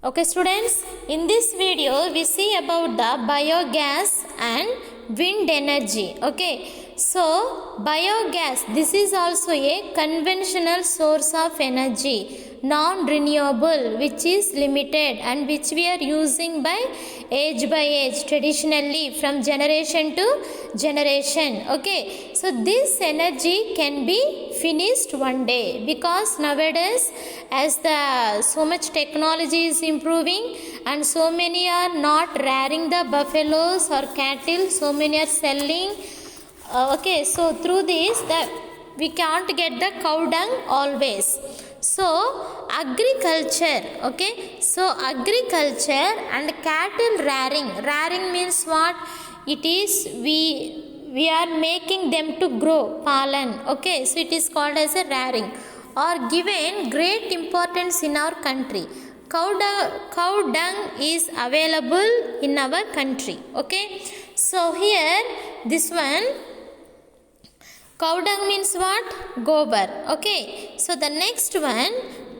Okay students, in this video we see about the biogas and wind energy. Okay, so biogas, this is also a conventional source of energy, non-renewable, which is limited and which we are using by age traditionally from generation to generation. Okay, so this energy can be finished one day, because nowadays as the so much technology is improving and so many are not rearing the buffaloes or cattle, so many are selling. Okay, so through this we can't get the cow dung always. So agriculture, okay, so agriculture and cattle rearing means what? It is we are making them to grow palan. Okay, so it is called as a rearing, or given great importance in our country. Cow dung is available in our country. Okay, so here this one, cow dung means what? Gobar. Okay, so the next one,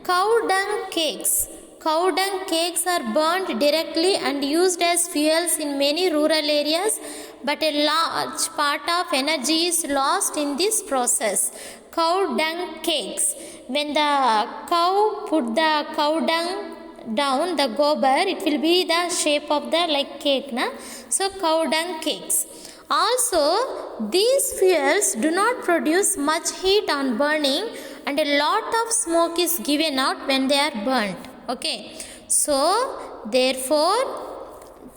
cow dung cakes. Cow dung cakes are burnt directly and used as fuels in many rural areas, but a large part of energy is lost in this process. Cow dung cakes. When the cow put the cow dung down, the gobar, it will be the shape of the like cake, na? So cow dung cakes. Also, these fuels do not produce much heat on burning, and a lot of smoke is given out when they are burnt. Okay, so therefore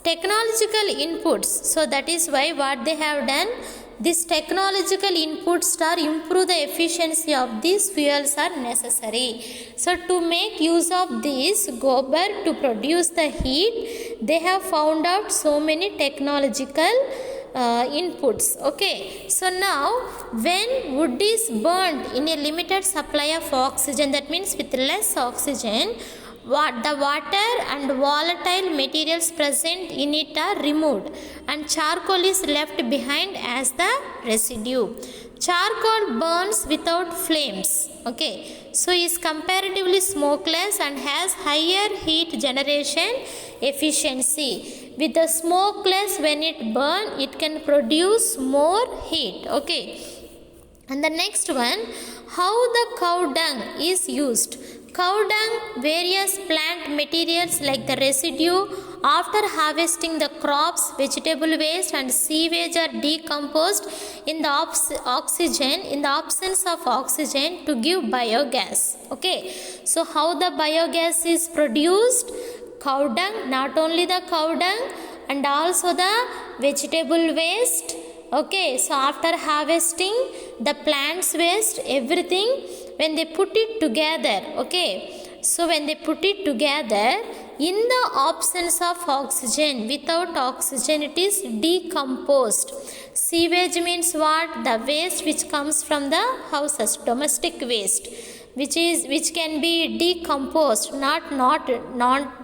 technological inputs, so that is why what they have done, these technological inputs to improve the efficiency of these fuels are necessary. So to make use of this gobar to produce the heat, they have found out so many technological inputs. Okay, so now when wood is burnt in a limited supply of oxygen, that means with less oxygen, the water and volatile materials present in it are removed and charcoal is left behind as the residue. Charcoal burns without flames. Okay, so is comparatively smokeless and has higher heat generation efficiency. With the smokeless, when it burns, it can produce more heat. Okay, and the next one, how the cow dung is used. Cow dung, various plant materials like the residue after harvesting the crops, vegetable waste and sewage are decomposed in the absence of oxygen to give biogas. Okay, so how the biogas is produced? Cow dung, not only the cow dung and also the vegetable waste. Okay, so after harvesting the plants waste, everything, when they put it together, okay, so when they put it together in the absence of oxygen, without oxygen, it is decomposed. Sewage means what? The waste which comes from the houses, domestic waste, which can be decomposed, not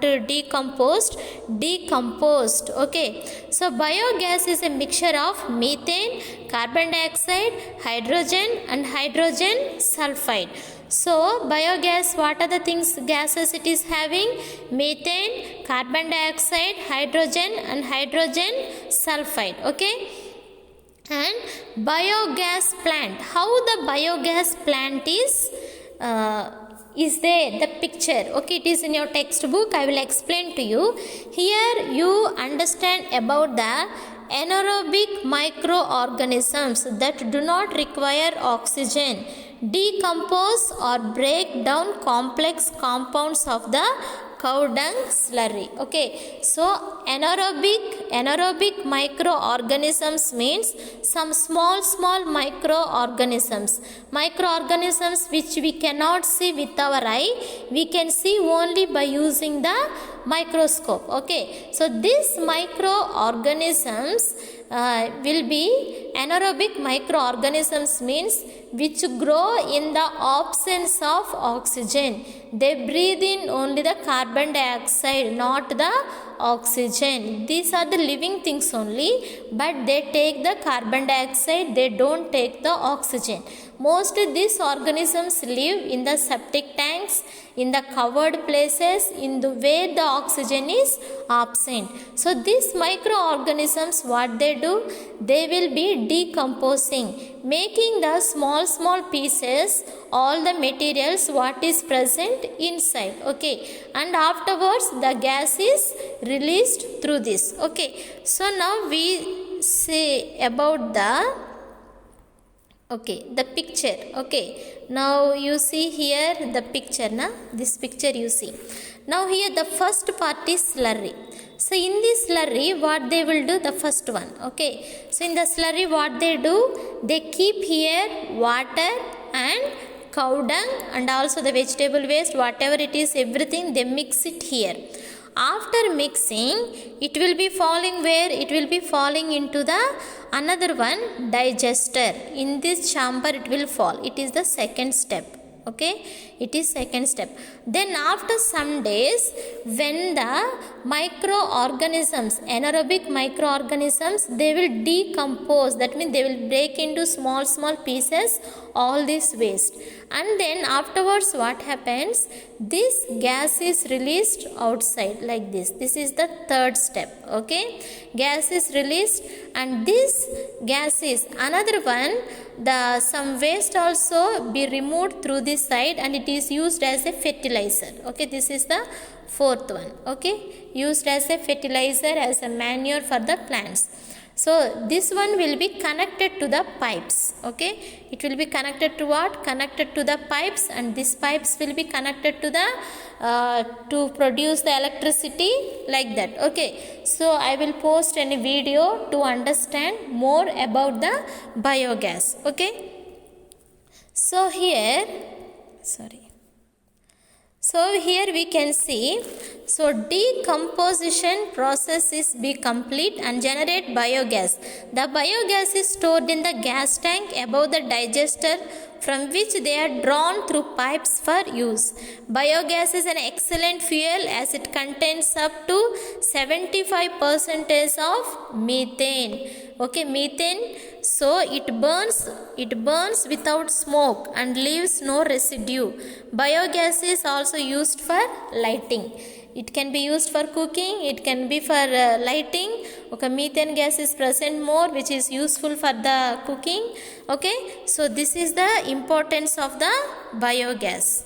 decomposed, decomposed. Okay, so biogas is a mixture of methane, carbon dioxide, hydrogen and hydrogen sulfide. So biogas, what are the gases it is having? Methane, carbon dioxide, hydrogen and hydrogen sulfide. Okay, and biogas plant, how the biogas plant is there, the picture. Okay, it is in your textbook. I will explain to you. Here you understand about the anaerobic microorganisms that do not require oxygen, decompose or break down complex compounds of the cow dung slurry. Okay, so anaerobic microorganisms means some small microorganisms which we cannot see with our eye, we can see only by using the microscope. Okay, so these microorganisms will be anaerobic microorganisms, means which grow in the absence of oxygen. They breathe in only the carbon dioxide, not the oxygen. These are the living things only, but they take the carbon dioxide, they don't take the oxygen. Mostly these organisms live in the septic tanks, in the covered places, in the where the oxygen is absent. So these microorganisms, what they do, they will be decomposing, making the small pieces, all the materials what is present inside. Okay, and afterwards the gas is released through this. Okay, so now we say about the picture. Okay, now you see here the picture, this picture you see. Now here the first part is slurry. So in this slurry, what they will do, the first one. Okay, so in the slurry what they do, they keep here water and cow dung and also the vegetable waste, whatever it is, everything they mix it here. After mixing, it will be falling where? It will be falling into the another one, digester. In this chamber it will fall. It is the second step. Okay, it is second step. Then after some days, when the microorganisms, anaerobic microorganisms, they will decompose. That means they will break into small pieces all this waste, and then afterwards what happens, this gas is released outside like this. This is the third step. Okay, gas is released, and this gas is another one, the some waste also be removed through this side and it is used as a fertilizer. Okay, this is the fourth one. Okay, used as a fertilizer, as a manure for the plants. So this one will be connected to the pipes. Okay, it will be connected to what? Connected to the pipes, and these pipes will be connected to the to produce the electricity like that. Okay, so I will post any video to understand more about the biogas. Okay, so here we can see, so decomposition process is be complete and generate biogas. The biogas is stored in the gas tank above the digester, from which they are drawn through pipes for use. Biogas is an excellent fuel as it contains up to 75% of methane. Okay, methane. So it burns without smoke and leaves no residue. Biogas is also used for lighting. It can be used for cooking, it can be for lighting. Okay, methane gas is present more, which is useful for the cooking. Okay, so this is the importance of the biogas.